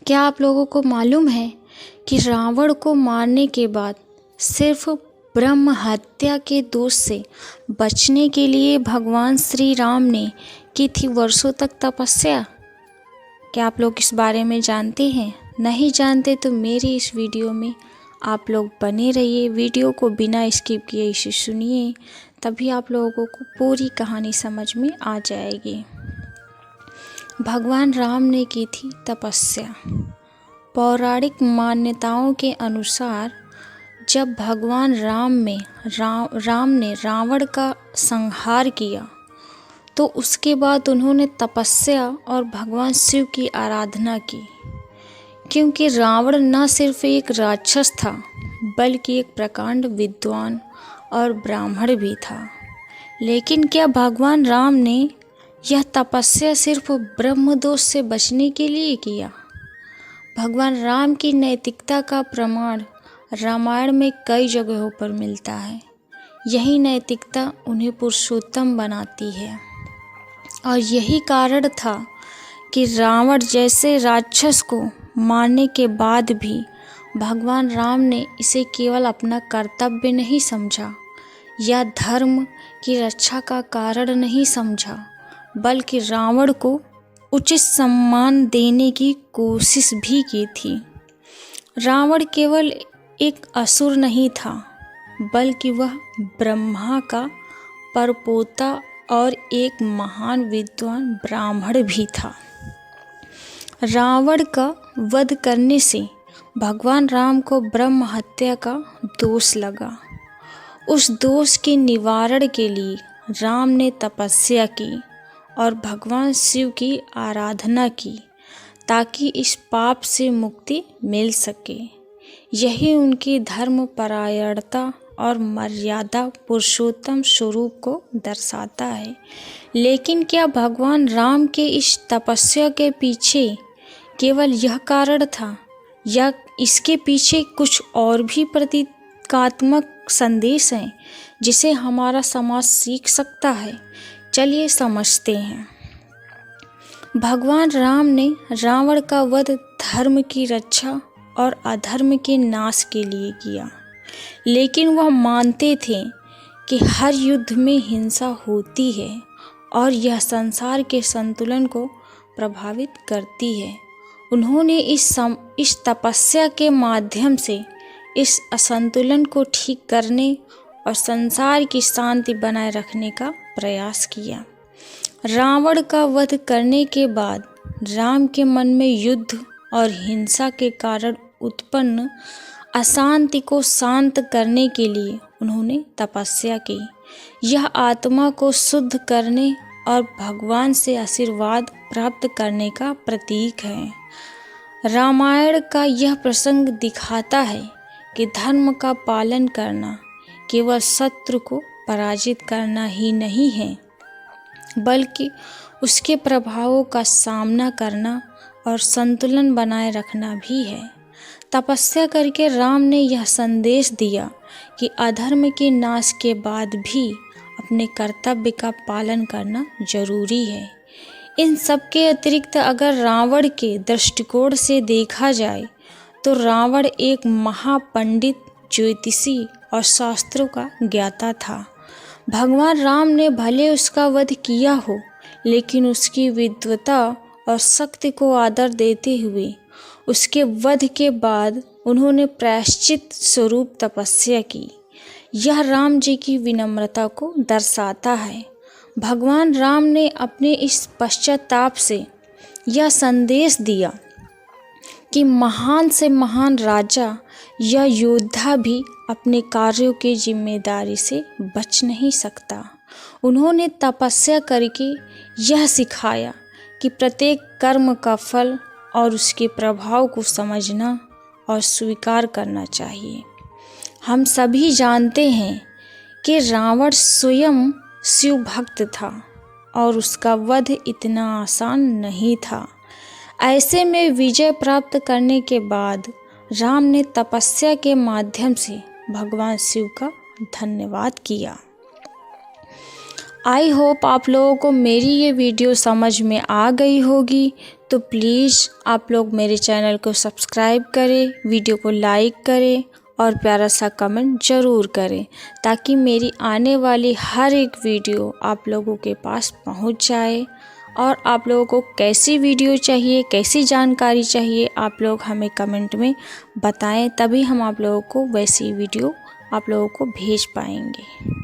क्या आप लोगों को मालूम है कि रावण को मारने के बाद सिर्फ ब्रह्म हत्या के दोष से बचने के लिए भगवान श्री राम ने की थी वर्षों तक तपस्या? क्या आप लोग इस बारे में जानते हैं? नहीं जानते तो मेरी इस वीडियो में आप लोग बने रहिए। वीडियो को बिना स्किप किए इसे सुनिए, तभी आप लोगों को पूरी कहानी समझ में आ जाएगी। भगवान राम ने की थी तपस्या। पौराणिक मान्यताओं के अनुसार जब भगवान राम ने रावण का संहार किया तो उसके बाद उन्होंने तपस्या और भगवान शिव की आराधना की, क्योंकि रावण न सिर्फ एक राक्षस था बल्कि एक प्रकांड विद्वान और ब्राह्मण भी था। लेकिन क्या भगवान राम ने यह तपस्या सिर्फ ब्रह्मदोष से बचने के लिए किया? भगवान राम की नैतिकता का प्रमाण रामायण में कई जगहों पर मिलता है। यही नैतिकता उन्हें पुरुषोत्तम बनाती है और यही कारण था कि रावण जैसे राक्षस को मारने के बाद भी भगवान राम ने इसे केवल अपना कर्तव्य नहीं समझा या धर्म की रक्षा का कारण नहीं समझा, बल्कि रावण को उचित सम्मान देने की कोशिश भी की थी। रावण केवल एक असुर नहीं था, बल्कि वह ब्रह्मा का परपोता और एक महान विद्वान ब्राह्मण भी था। रावण का वध करने से भगवान राम को ब्रह्म हत्या का दोष लगा। उस दोष के निवारण के लिए राम ने तपस्या की और भगवान शिव की आराधना की ताकि इस पाप से मुक्ति मिल सके। यही उनकी धर्मपरायणता और मर्यादा पुरुषोत्तम स्वरूप को दर्शाता है। लेकिन क्या भगवान राम के इस तपस्या के पीछे केवल यह कारण था या इसके पीछे कुछ और भी प्रतीकात्मक संदेश हैं जिसे हमारा समाज सीख सकता है? चलिए समझते हैं। भगवान राम ने रावण का वध धर्म की रक्षा और अधर्म के नाश के लिए किया, लेकिन वह मानते थे कि हर युद्ध में हिंसा होती है और यह संसार के संतुलन को प्रभावित करती है। उन्होंने इस तपस्या के माध्यम से इस असंतुलन को ठीक करने और संसार की शांति बनाए रखने का प्रयास किया। रावण का वध करने के बाद राम के मन में युद्ध और हिंसा के कारण उत्पन्न अशांति को शांत करने के लिए उन्होंने तपस्या की। यह आत्मा को शुद्ध करने और भगवान से आशीर्वाद प्राप्त करने का प्रतीक है। रामायण का यह प्रसंग दिखाता है कि धर्म का पालन करना केवल शत्रु को पराजित करना ही नहीं है, बल्कि उसके प्रभावों का सामना करना और संतुलन बनाए रखना भी है। तपस्या करके राम ने यह संदेश दिया कि अधर्म के नाश के बाद भी अपने कर्तव्य का पालन करना जरूरी है। इन सब के अतिरिक्त अगर रावण के दृष्टिकोण से देखा जाए तो रावण एक महापंडित, ज्योतिषी और शास्त्रों का ज्ञाता था। भगवान राम ने भले उसका वध किया हो, लेकिन उसकी विद्वता और शक्ति को आदर देते हुए उसके वध के बाद उन्होंने प्रायश्चित स्वरूप तपस्या की। यह राम जी की विनम्रता को दर्शाता है। भगवान राम ने अपने इस पश्चाताप से यह संदेश दिया कि महान से महान राजा या योद्धा भी अपने कार्यों की जिम्मेदारी से बच नहीं सकता। उन्होंने तपस्या करके यह सिखाया कि प्रत्येक कर्म का फल और उसके प्रभाव को समझना और स्वीकार करना चाहिए। हम सभी जानते हैं कि रावण स्वयं शिव भक्त था और उसका वध इतना आसान नहीं था। ऐसे में विजय प्राप्त करने के बाद राम ने तपस्या के माध्यम से भगवान शिव का धन्यवाद किया। आई होप आप लोगों को मेरी ये वीडियो समझ में आ गई होगी। तो प्लीज़ आप लोग मेरे चैनल को सब्सक्राइब करें, वीडियो को लाइक करें और प्यारा सा कमेंट ज़रूर करें, ताकि मेरी आने वाली हर एक वीडियो आप लोगों के पास पहुंच जाए। और आप लोगों को कैसी वीडियो चाहिए, कैसी जानकारी चाहिए, आप लोग हमें कमेंट में बताएं, तभी हम आप लोगों को वैसी वीडियो आप लोगों को भेज पाएंगे।